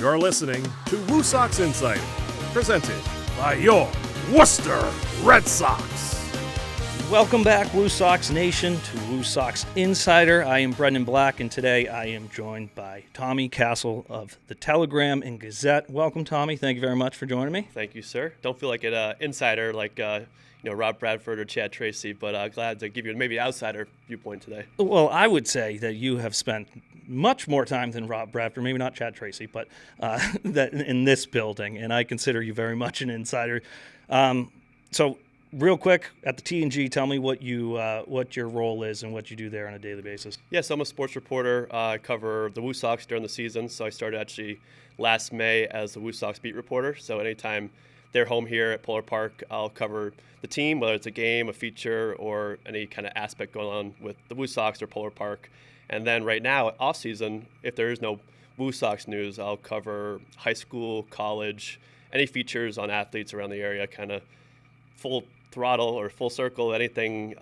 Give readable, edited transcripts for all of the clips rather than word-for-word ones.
You're listening to WooSox Insider, presented by your Worcester Red Sox. Welcome back, WooSox Nation, to WooSox Insider. I am Brendan Black, and today I am joined by Tommy Cassell of the Telegram and Gazette. Welcome, Tommy. Thank you very much for joining me. Thank you, sir. Don't feel like an insider like Rob Bradford or Chad Tracy, but glad to give you maybe an outsider viewpoint today. Well, I would say that you have spent much more time than Rob Bradford, maybe not Chad Tracy, but that in this building, and I consider you very much an insider. So, real quick, at the T&G, tell me what your role is and what you do there on a daily basis. Yes, I'm a sports reporter. I cover the WooSox during the season, so I started actually last May as the WooSox beat reporter. So anytime they're home here at Polar Park, I'll cover the team, whether it's a game, a feature, or any kind of aspect going on with the WooSox or Polar Park. And then right now, off season, if there is no WooSox news, I'll cover high school, college, any features on athletes around the area, kind of full throttle or full circle, anything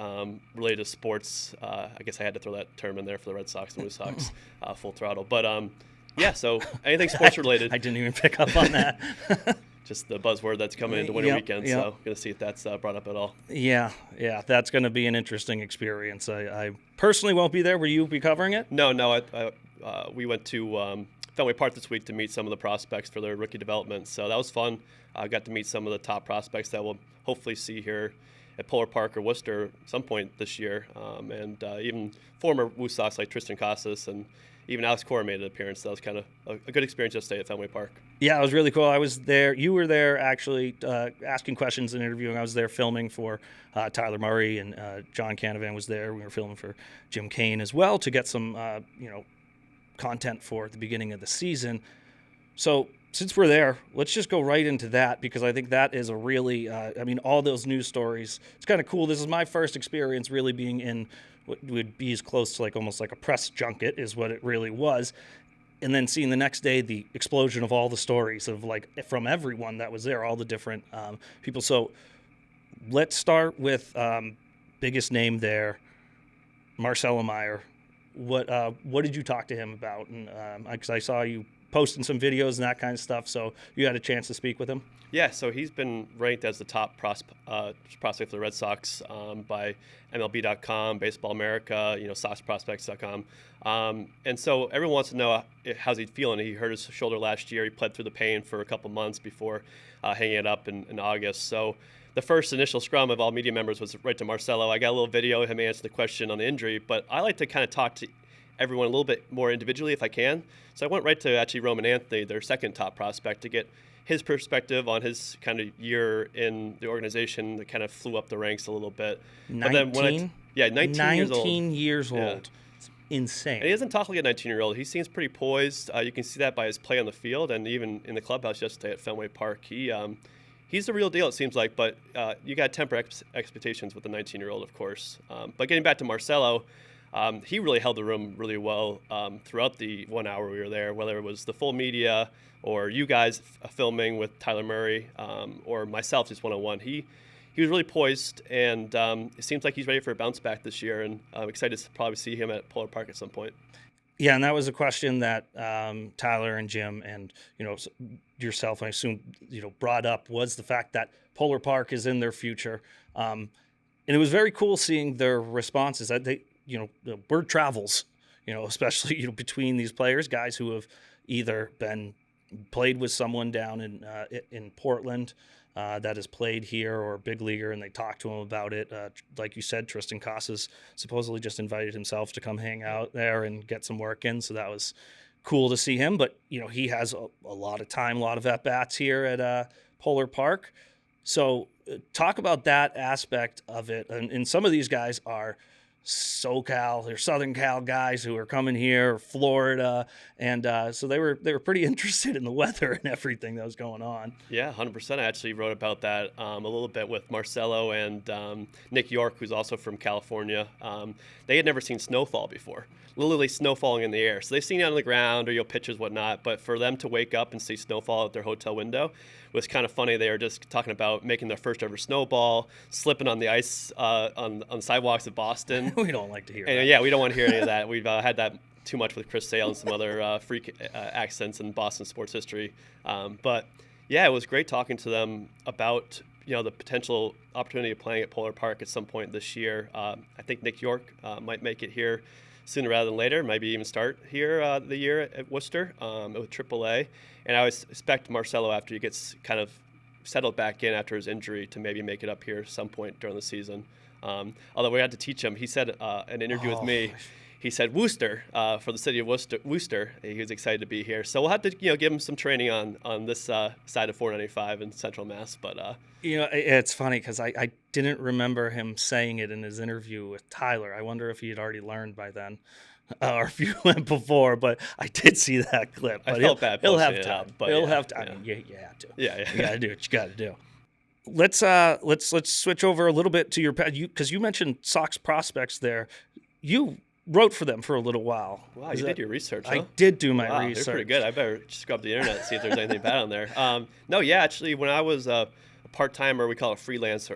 related to sports. I guess I had to throw that term in there for the Red Sox and WooSox, full throttle. But yeah, so anything sports related. I didn't even pick up on that. Just the buzzword that's coming into winter weekend, so going to see if that's brought up at all. Yeah, that's going to be an interesting experience. I personally won't be there. Will you be covering it? No. We went to Fenway Park this week to meet some of the prospects for their rookie development, so that was fun. I got to meet some of the top prospects that we'll hopefully see here at Polar Park or Worcester at some point this year, and even former WooSox like Tristan Casas and even Alex Cora made an appearance. That was kind of a good experience yesterday at Fenway Park. Yeah, it was really cool. I was there. You were there actually asking questions and interviewing. I was there filming for Tyler Murray, and John Canavan was there. We were filming for Jim Kane as well to get some content for the beginning of the season. So since we're there, let's just go right into that, because I think that is a really, all those news stories, it's kind of cool. This is my first experience really being in what would be as close to almost like a press junket is what it really was. And then seeing the next day the explosion of all the stories of from everyone that was there, all the different people. So let's start with biggest name there, Marcelo Meyer. What did you talk to him about? And because I saw you posting some videos and that kind of stuff, so you had a chance to speak with him? Yeah, so he's been ranked as the top prospect for the Red Sox by MLB.com, Baseball America, SoxProspects.com. And so everyone wants to know how's he feeling. He hurt his shoulder last year. He pled through the pain for a couple months before hanging it up in August. So the first initial scrum of all media members was right to Marcelo. I got a little video of him answer the question on the injury, but I like to kind of talk to everyone a little bit more individually if I can. So I went right to actually Roman Anthony, their second top prospect, to get his perspective on his kind of year in the organization that kind of flew up the ranks a little bit. 19 years old. 19 years old. Yeah. It's insane. And he doesn't talk like a 19-year-old. He seems pretty poised. You can see that by his play on the field and even in the clubhouse yesterday at Fenway Park. He's the real deal, it seems like, but you got to temper expectations with the 19-year-old, of course. But getting back to Marcelo, he really held the room really well throughout the 1 hour we were there, whether it was the full media or you guys filming with Tyler Murray or myself just one-on-one. He was really poised, and it seems like he's ready for a bounce back this year, and I'm excited to probably see him at Polar Park at some point. Yeah, and that was a question that Tyler and Jim and yourself, I assume, brought up, was the fact that Polar Park is in their future, and it was very cool seeing their responses. That the word travels, especially between these players, guys who have either played with someone down in Portland that has played here or a big leaguer, and they talked to him about it. Like you said, Tristan Casas supposedly just invited himself to come hang out there and get some work in, so that was cool to see him. But he has a lot of time, a lot of at-bats here at Polar Park. So talk about that aspect of it. And some of these guys are SoCal, they're Southern Cal guys who are coming here, Florida, and so they were pretty interested in the weather and everything that was going on. Yeah, 100%. I actually wrote about that a little bit with Marcelo and Nick York, who's also from California. They had never seen snowfall before, literally snow falling in the air. So they've seen it on the ground or pictures, whatnot, but for them to wake up and see snowfall at their hotel window was kind of funny. They were just talking about making their first ever snowball, slipping on the ice on the sidewalks of Boston. We don't like to hear that. Yeah, we don't want to hear any of that. We've had that too much with Chris Sale and some other freak accents in Boston sports history. But yeah, it was great talking to them about the potential opportunity of playing at Polar Park at some point this year. I think Nick York might make it here sooner rather than later, maybe even start here the year at Worcester with AAA. And I always expect Marcelo, after he gets kind of settled back in after his injury, to maybe make it up here some point during the season. Although we had to teach him, he said an interview with me, he said Worcester for the city of Worcester. He was excited to be here, so we'll have to give him some training on this side of 495 in Central Mass. But it's funny because I didn't remember him saying it in his interview with Tyler. I wonder if he had already learned by then, or if you went before. But I did see that clip. But I felt bad. He'll have posting it time. out, but He'll yeah, have time. yeah. I mean, you have to. Yeah. You got to do what you got to do. Let's switch over a little bit to your because you mentioned Sox prospects there. You wrote for them for a little while. Wow, you did your research, huh? I did do my Wow, research. They're pretty good. I better just go up the internet and see if there's anything bad on there. Actually, when I was a part-timer, we call it a freelance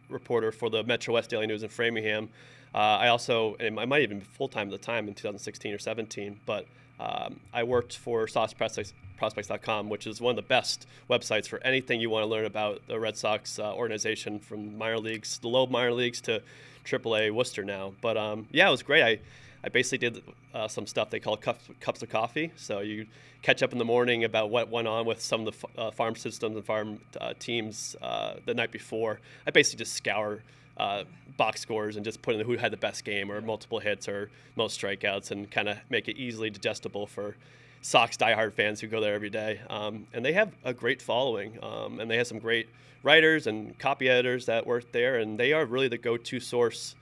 reporter for the Metro West Daily News in Framingham, I also, and I might even be full-time at the time in 2016 or 17, but I worked for SoxProspects.com, which is one of the best websites for anything you want to learn about the Red Sox organization, from minor leagues, the low minor leagues, to AAA Worcester now. But it was great. I basically did some stuff they call cups of coffee. So you catch up in the morning about what went on with some of the farm systems and farm teams the night before. I basically just scour box scores and just put in who had the best game or multiple hits or most strikeouts, and kind of make it easily digestible for Sox diehard fans who go there every day. And they have a great following, and they have some great writers and copy editors that work there, and they are really the go-to source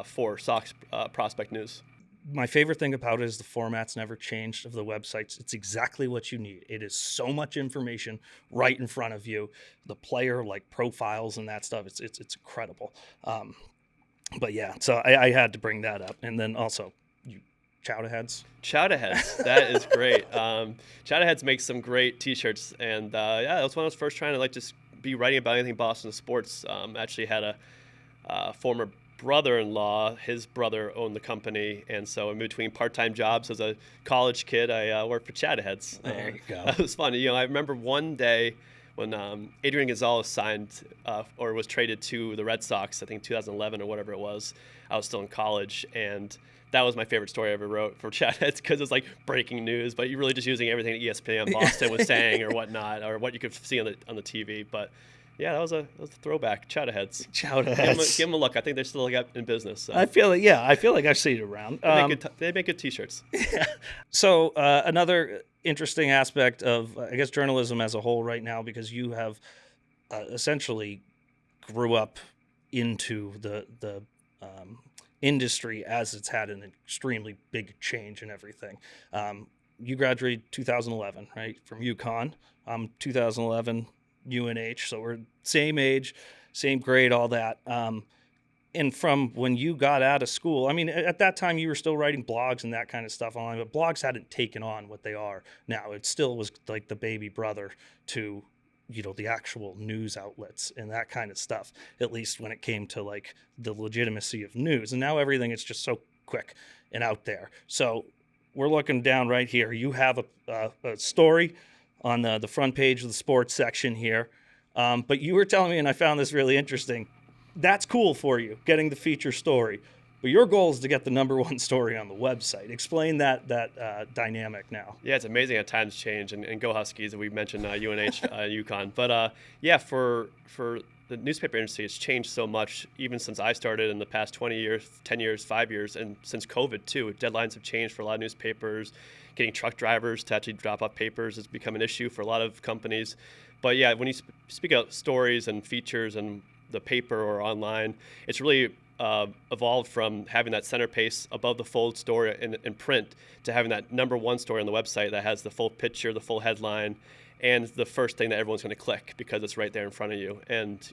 for Sox prospect news. My favorite thing about it is the format's never changed of the websites. It's exactly what you need. It is so much information right in front of you. The player profiles and that stuff. It's incredible. But yeah, so I had to bring that up. And then also, Chowda Heads. Chowda Heads, that is great. Chowda Heads makes some great T-shirts, and that was when I was first trying to just be writing about anything Boston sports. Actually had a former brother-in-law, his brother owned the company, and so in between part-time jobs as a college kid, I worked for Chowda Heads. There you go. It was fun. I remember one day when Adrian Gonzalez signed or was traded to the Red Sox, I think 2011 or whatever it was. I was still in college, and that was my favorite story I ever wrote for Chowda Heads, because it's breaking news, but you're really just using everything that ESPN Boston was saying or whatnot, or what you could see on the TV. But yeah, that was a throwback. Chowda Heads. Chowda Heads. Give them a look. I think they're still in business. So. I feel like I've seen it around. They make good T-shirts. Yeah. So another interesting aspect of, I guess, journalism as a whole right now, because you have essentially grew up into the industry as it's had an extremely big change and everything. You graduated 2011, right, from UConn. 2011 UNH, so we're same age, same grade, all that. And from when you got out of school, I mean, at that time you were still writing blogs and that kind of stuff online, but blogs hadn't taken on what they are now. It still was like the baby brother to, the actual news outlets and that kind of stuff, at least when it came to the legitimacy of news. And now everything is just so quick and out there. So we're looking down right here. You have a story on the front page of the sports section here. But you were telling me, and I found this really interesting, that's cool for you, getting the feature story. But your goal is to get the number one story on the website. Explain that dynamic now. Yeah, it's amazing how times change, and go Huskies. We mentioned UNH, UConn. But for the newspaper industry, it's changed so much, even since I started in the past 20 years, 10 years, 5 years, and since COVID too. Deadlines have changed for a lot of newspapers. Getting truck drivers to actually drop off papers has become an issue for a lot of companies. But yeah, when you speak about stories and features and the paper or online, it's really evolved from having that center pace above the fold story in print to having that number one story on the website that has the full picture, the full headline, and the first thing that everyone's going to click because it's right there in front of you. And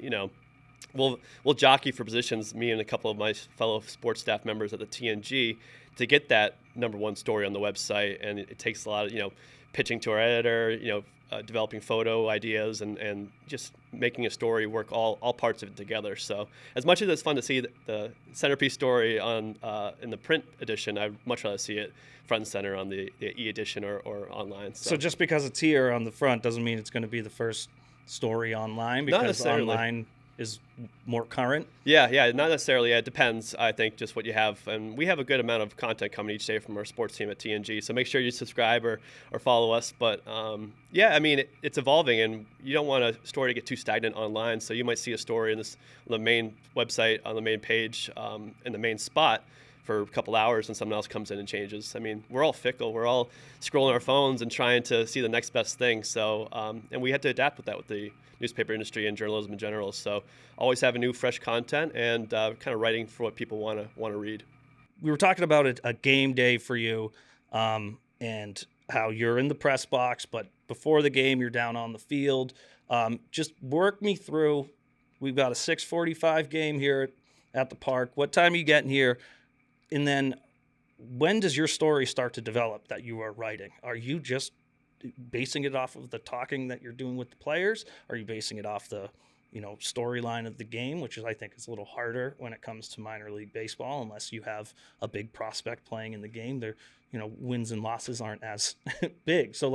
we'll jockey for positions, me and a couple of my fellow sports staff members at the TNG, to get that number one story on the website. And it takes a lot of pitching to our editor, developing photo ideas and just making a story work all parts of it together. So as much as it's fun to see the centerpiece story on in the print edition, I'd much rather see it front and center on the e-edition or online. So just because it's here on the front doesn't mean it's going to be the first story online, Not because necessarily. online is more current. Yeah, not necessarily. It depends, I think, just what you have. And we have a good amount of content coming each day from our sports team at TNG, so make sure you subscribe or follow us. But yeah, I mean, it's evolving, and you don't want a story to get too stagnant online. So you might see a story on the main website, on the main page, in the main spot for a couple hours, and someone else comes in and changes. I mean, we're all fickle. We're all scrolling our phones and trying to see the next best thing. So, and we had to adapt with that with the newspaper industry and journalism in general. So always having new, fresh content and kind of writing for what people want to read. We were talking about a game day for you, and how you're in the press box, but before the game, you're down on the field. Just work me through. We've got a 6:45 game here at the park. What time are you getting here? And then when does your story start to develop that you are writing? Are you just basing it off of the talking that you're doing with the players? Are you basing it off the, storyline of the game, which is, I think, is a little harder when it comes to minor league baseball, unless you have a big prospect playing in the game. There, wins and losses aren't as big. So,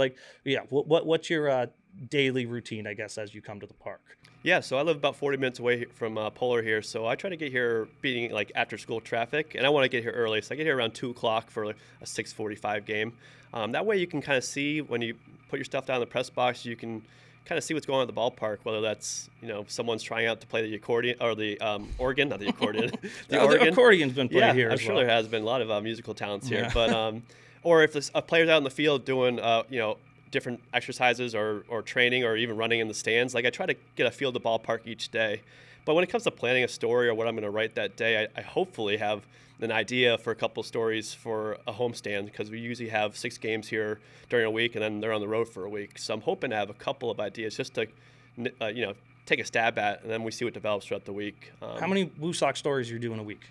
what's your daily routine, I guess, as you come to the park? Yeah, so I live about 40 minutes away from Polar here, so I try to get here beating after school traffic, and I want to get here early, so I get here around 2 o'clock for a 6:45 game. That way you can kind of see when you put your stuff down in the press box, you can kind of see what's going on at the ballpark, whether that's, someone's trying out to play the accordion or the organ, not the accordion. The accordion's been played here I'm as sure well. there has been a lot of musical talents here, but or if a player's out in the field doing, different exercises or training or even running in the stands. I try to get a feel of the ballpark each day. But when it comes to planning a story or what I'm going to write that day, I hopefully have an idea for a couple stories for a homestand, because we usually have 6 games here during a week and then they're on the road for a week. So I'm hoping to have a couple of ideas just to, take a stab at, and then we see what develops throughout the week. How many WooSox stories are you doing a week?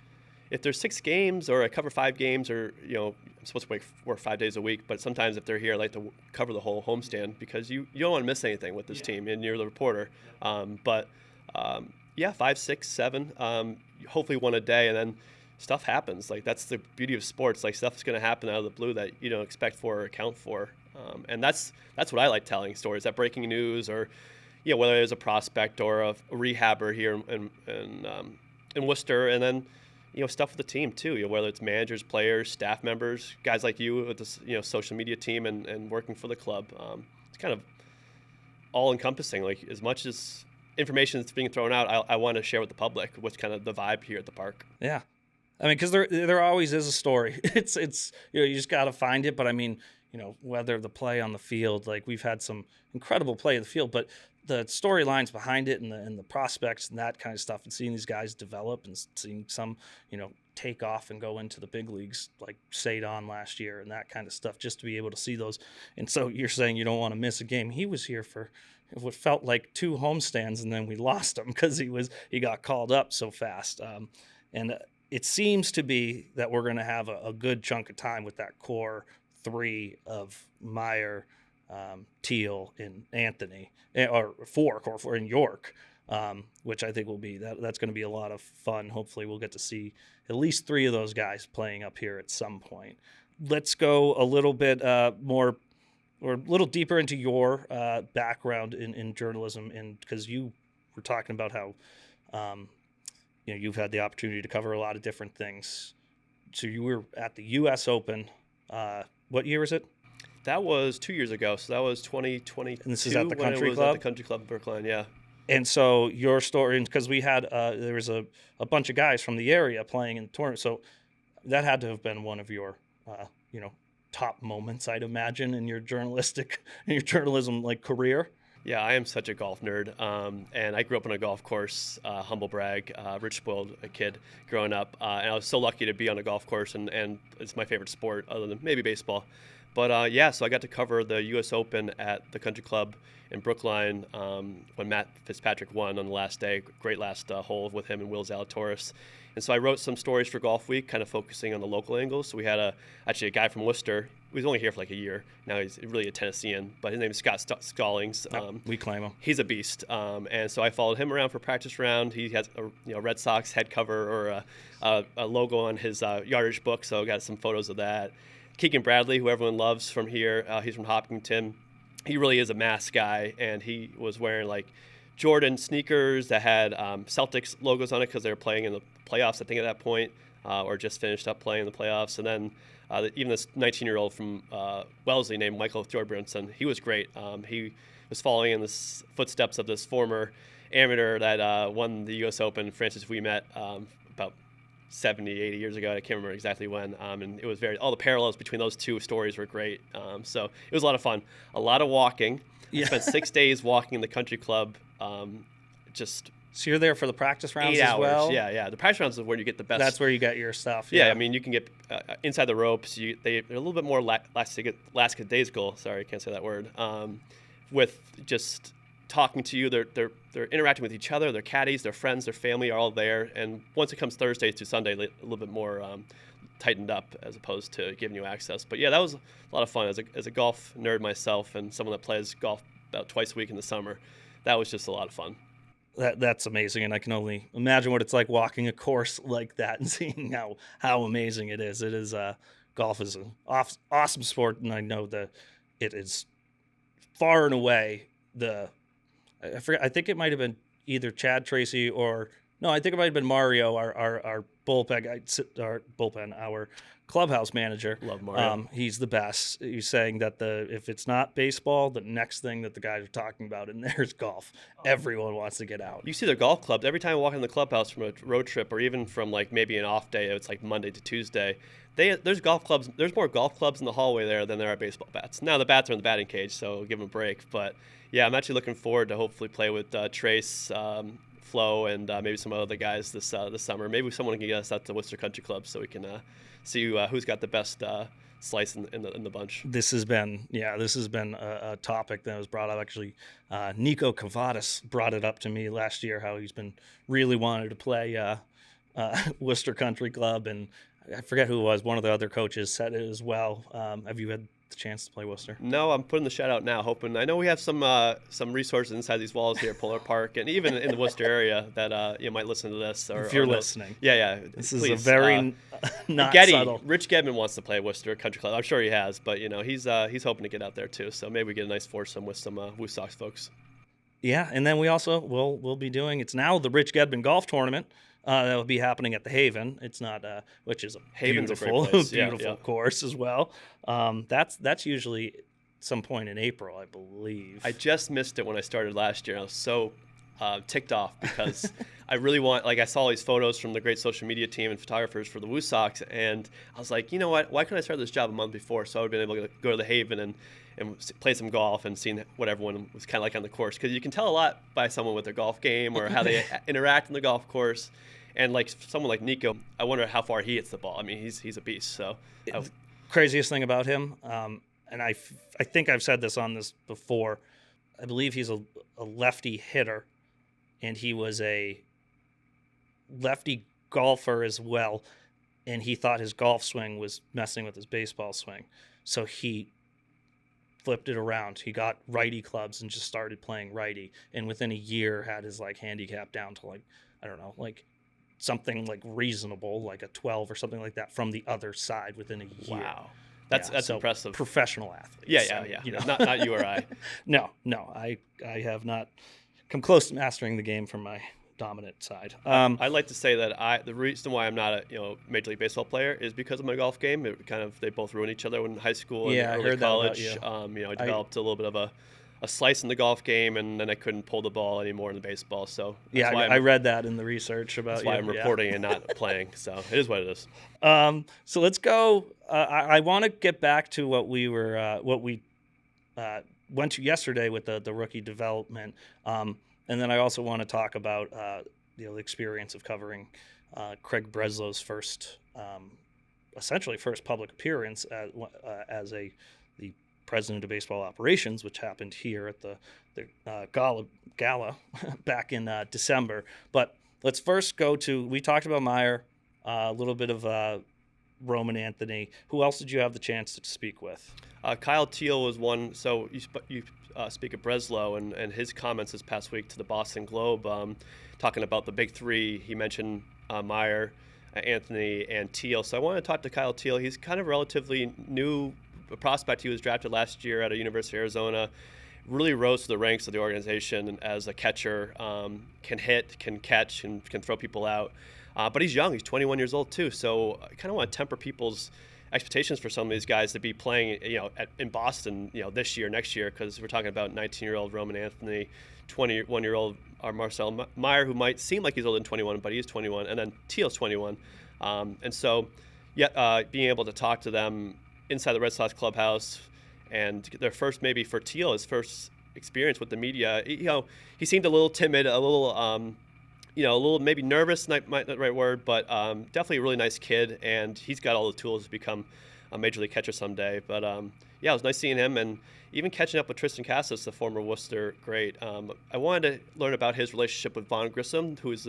If there's 6 games or I cover 5 games, or I'm supposed to work 5 days a week, but sometimes if they're here, I like to cover the whole homestand, because you don't want to miss anything with this team, and you're the reporter. Yeah, 5, 6, 7, hopefully one a day, and then stuff happens. That's the beauty of sports. Stuff's going to happen out of the blue that you don't expect for or account for, and that's what I like telling stories. That breaking news, or whether it's a prospect or a rehabber here in Worcester, and then stuff with the team too, whether it's managers, players, staff members, guys like you with this, social media team and working for the club. It's kind of all encompassing. As much as information that's being thrown out, I want to share with the public what's kind of the vibe here at the park. Yeah. I mean, because there always is a story. It's you just got to find it. But I mean, whether the play on the field, we've had some incredible play in the field, but the storylines behind it and the prospects and that kind of stuff, and seeing these guys develop and seeing some, take off and go into the big leagues like Sadon last year and that kind of stuff, just to be able to see those. And so you're saying you don't want to miss a game. He was here for what felt like 2 homestands, and then we lost him because he got called up so fast. And it seems to be that we're going to have a good chunk of time with that core 3 of Meyer, Teal, and Anthony, or 4 in York, which I think will be that's going to be a lot of fun. Hopefully we'll get to see at least 3 of those guys playing up here at some point. Let's go a little bit more, or a little deeper into your background in journalism, and because you were talking about how you've had the opportunity to cover a lot of different things. So you were at the U.S. Open. What year was it? That was 2 years ago, so that was 2022. And this is at the when Country it was Club? At the Country Club in Brookline, yeah. And so your story, because we had there was a bunch of guys from the area playing in the tournament, so that had to have been one of your top moments, I'd imagine, in your journalism career. Yeah, I am such a golf nerd, and I grew up on a golf course, humble brag, rich spoiled a kid growing up, and I was so lucky to be on a golf course, and it's my favorite sport other than maybe baseball. But yeah, so I got to cover the U.S. Open at the Country Club in Brookline when Matt Fitzpatrick won on the last day. Great last hole with him and Will Zalatoris. And so I wrote some stories for Golf Week, kind of focusing on the local angles. So we had actually a guy from Worcester. He was only here for like a year. Now he's really a Tennessean, but his name is Scott Stallings. We claim him. He's a beast. And so I followed him around for practice round. He has a Red Sox head cover or a logo on his yardage book, so I got some photos of that. Keegan Bradley, who everyone loves from here, he's from Hopkinton. He really is a mass guy, and he was wearing like Jordan sneakers that had Celtics logos on it because they were playing in the playoffs, I think, at that point, or just finished up playing in the playoffs. And then even this 19-year-old from Wellesley named Michael Thorbjornsson, he was great. He was following in the footsteps of this former amateur that won the U.S. Open, Francis Ouimet, about 70, 80 years ago. I can't remember exactly when. And it was all the parallels between those two stories were great. So it was a lot of fun. A lot of walking. Yeah. I spent 6 days walking in the country club. So you're there for the practice rounds 8 as hours. well? Yeah. The practice rounds is where you get the best. That's where you get your stuff. Yeah, I mean, you can get inside the ropes. They're a little bit more lackadaisical. Sorry, I can't say that word. With just talking to you, they're interacting with each other. Their caddies, their friends, their family are all there. And once it comes Thursday to Sunday, a little bit more tightened up as opposed to giving you access. But yeah, that was a lot of fun. As a golf nerd myself and someone that plays golf about twice a week in the summer, that was just a lot of fun. That's amazing, and I can only imagine what it's like walking a course like that and seeing how amazing it is. It is golf is an awesome sport, and I know that it is far and away I forget. I think it might have been either Chad Tracy or no. I think it might have been Mario, our bullpen, our clubhouse manager. Love Mario. He's the best. He's saying that if it's not baseball, the next thing that the guys are talking about in there is golf. Everyone wants to get out. You see the golf clubs every time I walk in the clubhouse from a road trip, or even from like maybe an off day. It's like Monday to Tuesday. There's golf clubs. There's more golf clubs in the hallway there than there are baseball bats. Now the bats are in the batting cage, so give them a break. But yeah, I'm actually looking forward to hopefully play with Trace, Flo, and maybe some other guys this summer. Maybe someone can get us out to Worcester Country Club so we can see who's got the best slice in the bunch. This has been a topic that was brought up. Actually, Nico Cavadas brought it up to me last year, how he's been really wanted to play Worcester Country Club, and I forget who it was. One of the other coaches said it as well. Have you had the chance to play Worcester? No, I'm putting the shout out now, hoping. I know we have some resources inside these walls here at Polar Park, and even in the Worcester area that you might listen to this. If you're listening. Yeah. This please, is a very not Getty, subtle. Rich Gedman wants to play Worcester Country Club. I'm sure he has, but he's hoping to get out there too. So maybe we get a nice foursome with some WooSox folks. Yeah, and then we also we'll be doing. It's now the Rich Gedman Golf Tournament. That will be happening at the Haven. It's not, which is a Haven's beautiful, a great place. beautiful course as well. That's usually some point in April, I believe. I just missed it when I started last year. I was so ticked off because I really I saw all these photos from the great social media team and photographers for the WooSox, and I was like, you know what? Why couldn't I start this job a month before so I would have been able to go to the Haven and play some golf and seeing what everyone was kind of like on the course, because you can tell a lot by someone with their golf game or how they interact in the golf course. And like someone like Nico, I wonder how far he hits the ball. I mean, he's a beast. So craziest thing about him, and I think I've said this on this before, I believe he's a lefty hitter, and he was a lefty golfer as well, and he thought his golf swing was messing with his baseball swing, so he flipped it around. He got righty clubs and just started playing righty, and within a year had his handicap down to something reasonable, like a 12 or something like that from the other side within a year. Wow. That's impressive. Professional athletes. Yeah. Not you or I. No, I have not come close to mastering the game from my dominant side. I'd like to say that the reason why I'm not a Major League Baseball player is because of my golf game. They both ruin each other in high school and early college. I developed a little bit of a slice in the golf game, and then I couldn't pull the ball anymore in the baseball. So I read that in the research about. That's why I'm reporting and not playing. So it is what it is. So let's go. I want to get back to what we went to yesterday with the rookie development, and then I also want to talk about the experience of covering Craig Breslow's essentially first public appearance as a president of baseball operations, which happened here at the gala back in December. But let's first go to, we talked about Meyer, a little bit of Roman Anthony. Who else did you have the chance to speak with? Kyle Teal was one. So you speak of Breslow and his comments this past week to the Boston Globe, talking about the big three. He mentioned Meyer, Anthony, and Teal. So I want to talk to Kyle Teal. He's kind of relatively new prospect. He was drafted last year at a University of Arizona. Really rose to the ranks of the organization as a catcher. Can hit, can catch, and can throw people out. But he's young. He's 21 years old too. So I kind of want to temper people's expectations for some of these guys to be playing, in Boston, this year, next year, because we're talking about 19-year-old Roman Anthony, 21-year-old Marcel Meyer, who might seem like he's older than 21, but he is 21, and then Teal's 21. And so, being able to talk to them inside the Red Sox clubhouse, and their first, maybe for Teal, his first experience with the media, he seemed a little timid, a little maybe nervous, not the right word, but definitely a really nice kid, and he's got all the tools to become a major league catcher someday. But it was nice seeing him, and even catching up with Tristan Casas, the former Worcester great. I wanted to learn about his relationship with Vaughn Grissom, who is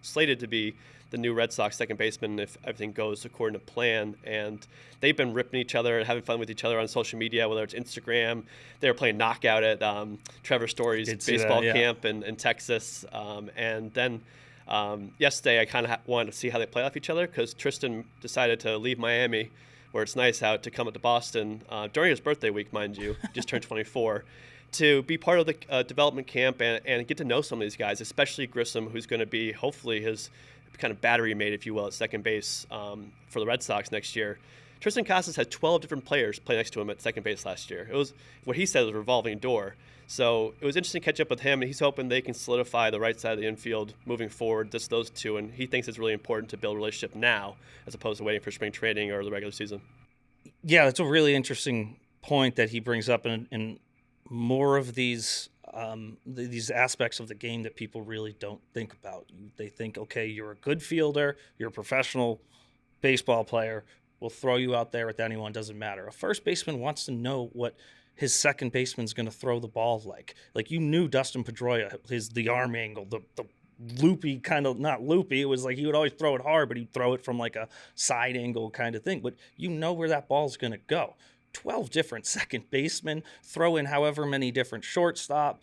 slated to be the new Red Sox second baseman if everything goes according to plan. And they've been ripping each other and having fun with each other on social media, whether it's Instagram. They were playing knockout at Trevor Story's baseball camp in Texas. And then yesterday I kind of wanted to see how they play off each other, because Tristan decided to leave Miami, where it's nice out, to come up to Boston during his birthday week, mind you, just turned 24, to be part of the development camp and get to know some of these guys, especially Grissom, who's going to be hopefully his kind of battery mate, if you will, at second base for the Red Sox next year. Tristan Casas had 12 different players play next to him at second base last year. It was what he said was a revolving door. So it was interesting to catch up with him, and he's hoping they can solidify the right side of the infield moving forward, just those two. And he thinks it's really important to build a relationship now as opposed to waiting for spring training or the regular season. Yeah, that's a really interesting point that he brings up, in more of these aspects of the game that people really don't think about. They think, okay, you're a good fielder, you're a professional baseball player, we'll throw you out there with anyone, doesn't matter. A first baseman wants to know what his second baseman's going to throw the ball like. Like, you knew Dustin Pedroia, the arm angle, the loopy kind of, not loopy, it was like he would always throw it hard, but he'd throw it from like a side angle kind of thing. But you know where that ball's going to go. 12 different second basemen, throw in however many different shortstop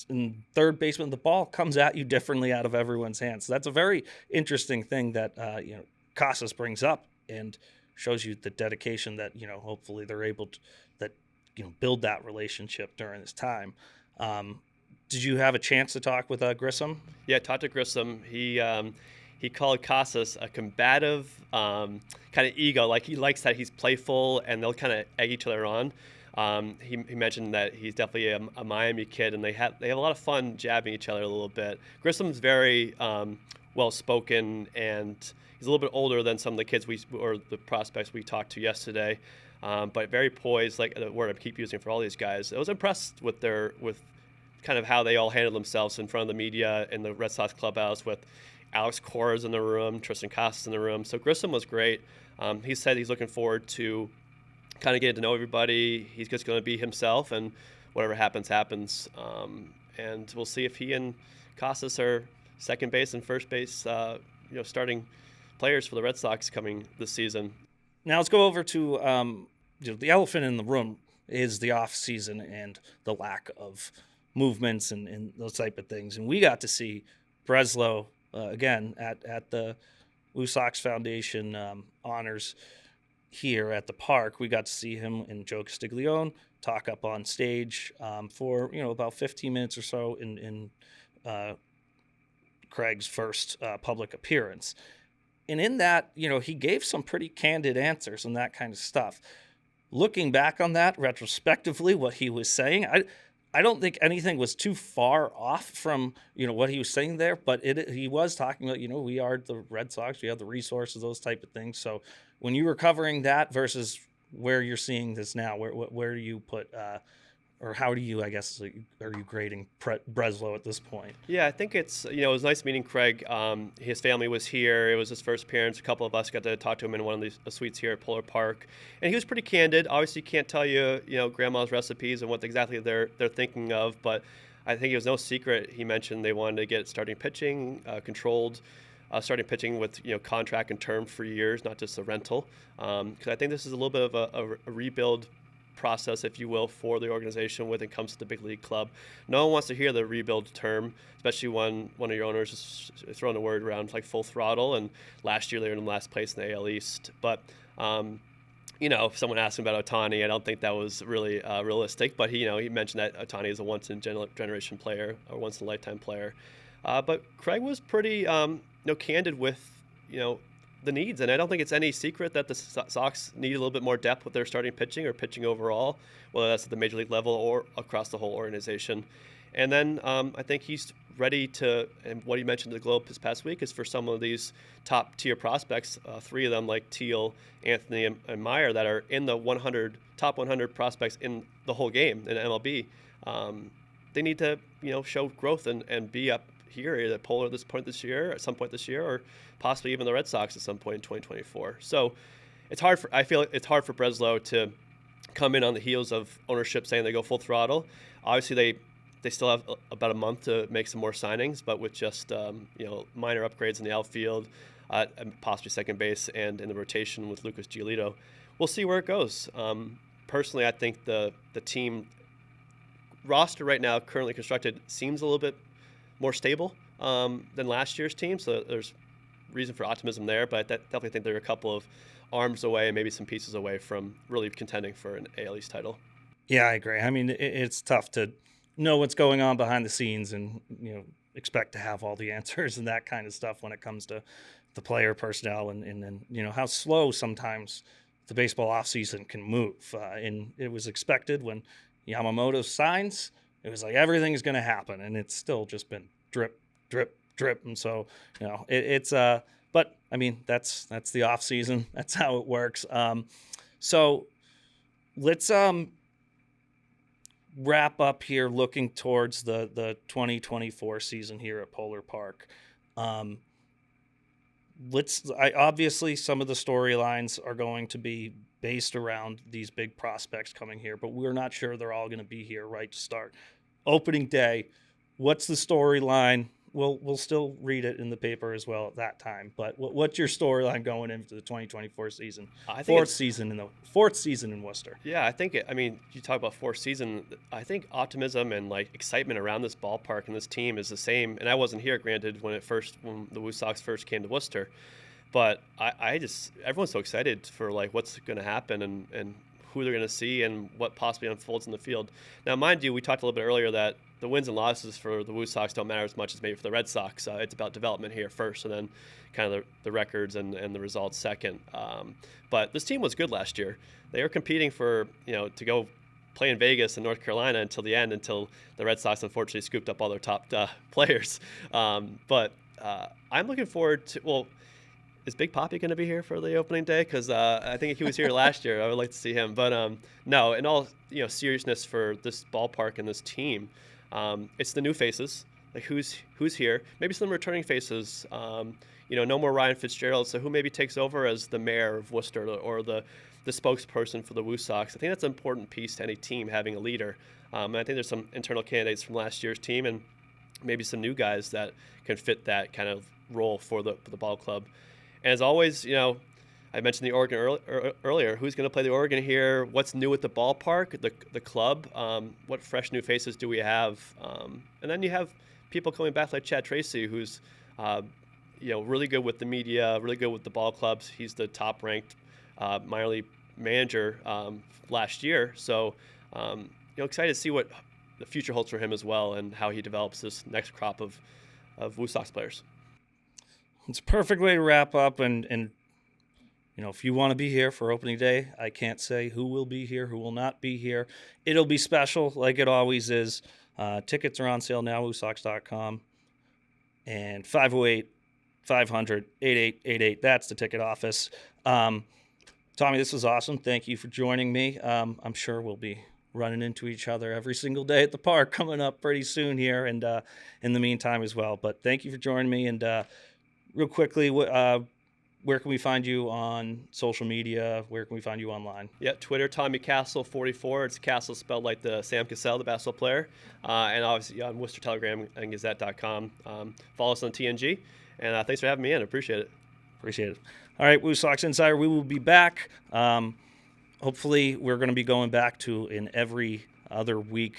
and third baseman, the ball comes at you differently out of everyone's hands. So that's a very interesting thing that Casas brings up, and shows you the dedication that hopefully they're able to build that relationship during this time. Did you have a chance to talk with Grissom? Yeah, talked to Grissom. He called Casas a combative kind of ego. Like, he likes that he's playful, and they'll kind of egg each other on. He mentioned that he's definitely a Miami kid, and they have a lot of fun jabbing each other a little bit. Grissom's very well-spoken, and he's a little bit older than some of the kids or the prospects we talked to yesterday, but very poised, like the word I keep using for all these guys. I was impressed with kind of how they all handled themselves in front of the media in the Red Sox clubhouse, with Alex Cora's in the room, Tristan Casas in the room. So Grissom was great. He said he's looking forward to kind of getting to know everybody. He's just going to be himself, and whatever happens. And we'll see if he and Casas are second base and first base, starting players for the Red Sox coming this season. Now let's go over to the elephant in the room is the off season and the lack of movements and those type of things. And we got to see Breslow again at the WooSox Foundation honors here at the park. We got to see him and Joe Castiglione talk up on stage for about 15 minutes or so in Craig's first public appearance. And in that, he gave some pretty candid answers and that kind of stuff. Looking back on that retrospectively, what he was saying, I don't think anything was too far off from what he was saying there, but he was talking about we are the Red Sox, we have the resources, those type of things. So when you were covering that versus where you're seeing this now, where do you put or how do you, I guess, are you grading Breslow at this point? Yeah, I think it's, it was nice meeting Craig. His family was here. It was his first appearance. A couple of us got to talk to him in one of the suites here at Polar Park. And he was pretty candid. Obviously, can't tell you, grandma's recipes and what exactly they're thinking of. But I think it was no secret. He mentioned they wanted to get starting pitching, controlled starting pitching with, contract and term for years, not just a rental. Because I think this is a little bit of a rebuild process, if you will, for the organization when it comes to the big league club. No one wants to hear the rebuild term, especially when one of your owners is throwing the word around like full throttle. And last year they were in last place in the AL East. But if someone asked him about Ohtani, I don't think that was really realistic. But he mentioned that Ohtani is a once in generation player or once in a lifetime player. But Craig was pretty candid with the needs, and I don't think it's any secret that the Sox need a little bit more depth with their starting pitching or pitching overall, whether that's at the major league level or across the whole organization. And then I think he's ready to, and what he mentioned to the Globe this past week is for some of these top tier prospects, three of them like Teal, Anthony, and Meyer that are in the top 100 prospects in the whole game in MLB. They need to show growth and be up here at Polar at some point this year, or possibly even the Red Sox at some point in 2024. So I feel it's hard for Breslow to come in on the heels of ownership saying they go full throttle. Obviously they still have about a month to make some more signings, but with just minor upgrades in the outfield, and possibly second base, and in the rotation with Lucas Giolito, we'll see where it goes. Personally, I think the team roster right now currently constructed seems a little bit more stable than last year's team, so there's reason for optimism there. But I definitely think they're a couple of arms away and maybe some pieces away from really contending for an AL East title. Yeah, I agree. I mean, it's tough to know what's going on behind the scenes and expect to have all the answers and that kind of stuff when it comes to the player personnel and how slow sometimes the baseball offseason can move. And it was expected when Yamamoto signs. It was like everything's going to happen, and it's still just been drip, drip, drip. And so, it's but I mean, that's the off season. That's how it works. So let's wrap up here looking towards the 2024 season here at Polar Park. Obviously some of the storylines are going to be based around these big prospects coming here, but we're not sure they're all going to be here right to start. Opening day, what's the storyline? We'll still read it in the paper as well at that time. But what's your storyline going into the 2024 season? Fourth season in Worcester. Yeah, I think you talk about fourth season. I think optimism and excitement around this ballpark and this team is the same. And I wasn't here, granted, when the WooSox first came to Worcester. But everyone's so excited for what's going to happen and who they're going to see and what possibly unfolds in the field. Now, mind you, we talked a little bit earlier that the wins and losses for the WooSox don't matter as much as maybe for the Red Sox. It's about development here first, and then kind of the records and the results second. But this team was good last year. They were competing for to go play in Vegas and North Carolina until the end, until the Red Sox unfortunately scooped up all their top players. But I'm looking forward to is Big Papi going to be here for the opening day? Because I think he was here last year. I would like to see him. But no, in all seriousness for this ballpark and this team, it's the new faces. Who's here? Maybe some returning faces. No more Ryan Fitzgerald. So who maybe takes over as the mayor of Worcester or the spokesperson for the WooSox? I think that's an important piece to any team, having a leader. And I think there's some internal candidates from last year's team and maybe some new guys that can fit that kind of role for the ball club. And as always, I mentioned the Oregon earlier. Who's going to play the Oregon here? What's new at the ballpark, the club? What fresh new faces do we have? And then you have people coming back like Chad Tracy, who's really good with the media, really good with the ball clubs. He's the top-ranked minor league manager last year. So, excited to see what the future holds for him as well and how he develops this next crop of WooSox players. It's a perfect way to wrap up. And if you want to be here for opening day, I can't say who will be here, who will not be here. It'll be special like it always is. Tickets are on sale now, WooSox.com. And 508-500-8888. That's the ticket office. Tommy, this was awesome. Thank you for joining me. I'm sure we'll be running into each other every single day at the park coming up pretty soon here, and in the meantime as well. But thank you for joining me. And real quickly, where can we find you on social media? Where can we find you online? Yeah, Twitter, Tommy Cassell 44. It's Cassell spelled like the Sam Cassell, the basketball player. And obviously on Worcester Telegram and Gazette.com. Follow us on TNG. And thanks for having me in. I appreciate it. Appreciate it. All right, WooSox Insider, we will be back. Hopefully, we're going to be going back to an every other week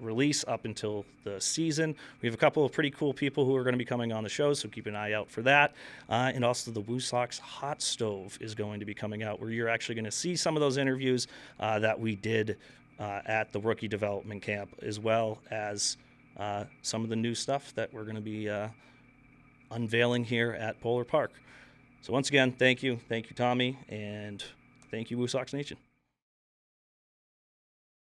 release up until the season. We have a couple of pretty cool people who are going to be coming on the show, so keep an eye out for that. And also the WooSox Hot Stove is going to be coming out, where you're actually going to see some of those interviews that we did at the rookie development camp, as well as some of the new stuff that we're going to be unveiling here at Polar Park. So once again, thank you, Tommy, and thank you, WooSox Nation.